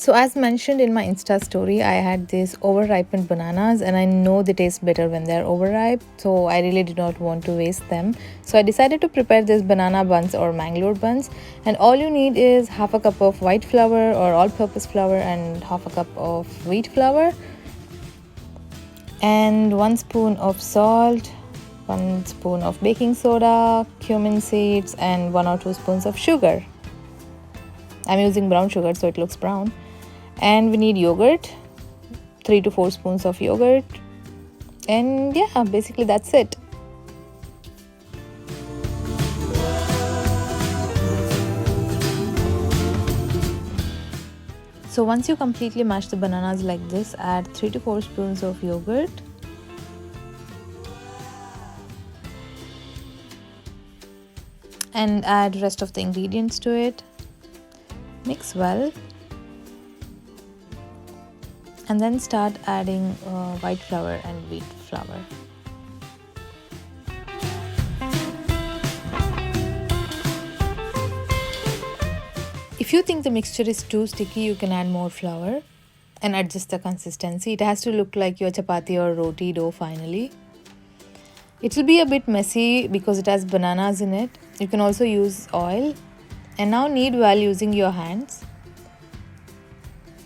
So as mentioned in my Insta story, I had these overripened bananas and I know they taste better when they're overripe. So I really did not want to waste them. So I decided to prepare this banana buns or Mangalore buns. And all you need is half a cup of white flour or all-purpose flour and half a cup of wheat flour. And 1 spoon of salt, 1 spoon of baking soda, cumin seeds and 1 or 2 spoons of sugar. I'm using brown sugar so it looks brown. And we need yogurt, 3 to 4 spoons of yogurt. And yeah, basically that's it. So once you completely mash the bananas like this, add 3 to 4 spoons of yogurt. And add rest of the ingredients to it. Mix well. And then start adding white flour and wheat flour. If you think the mixture is too sticky, you can add more flour and adjust the consistency. It has to look like your chapati or roti dough finally. It will be a bit messy because it has bananas in it. You can also use oil. And now knead well using your hands.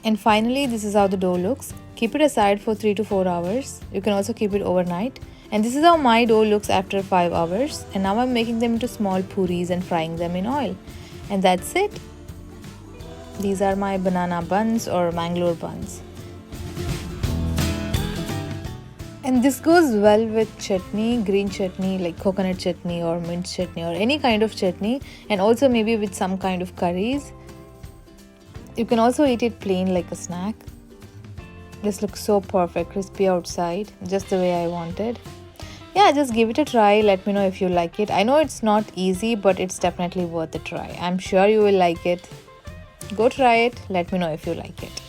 And finally, this is how the dough looks. Keep it aside for 3 to 4 hours. You can also keep it overnight. And this is how my dough looks after 5 hours. And now I'm making them into small puris and frying them in oil. And that's it. These are my banana buns or Mangalore buns. And this goes well with chutney, green chutney like coconut chutney or mint chutney or any kind of chutney. And also maybe with some kind of curries. You can also eat it plain like a snack. This looks so perfect, crispy outside, just the way I wanted. Yeah, just give it a try. Let me know if you like it. I know it's not easy, but it's definitely worth a try. I'm sure you will like it. Go try it. Let me know if you like it.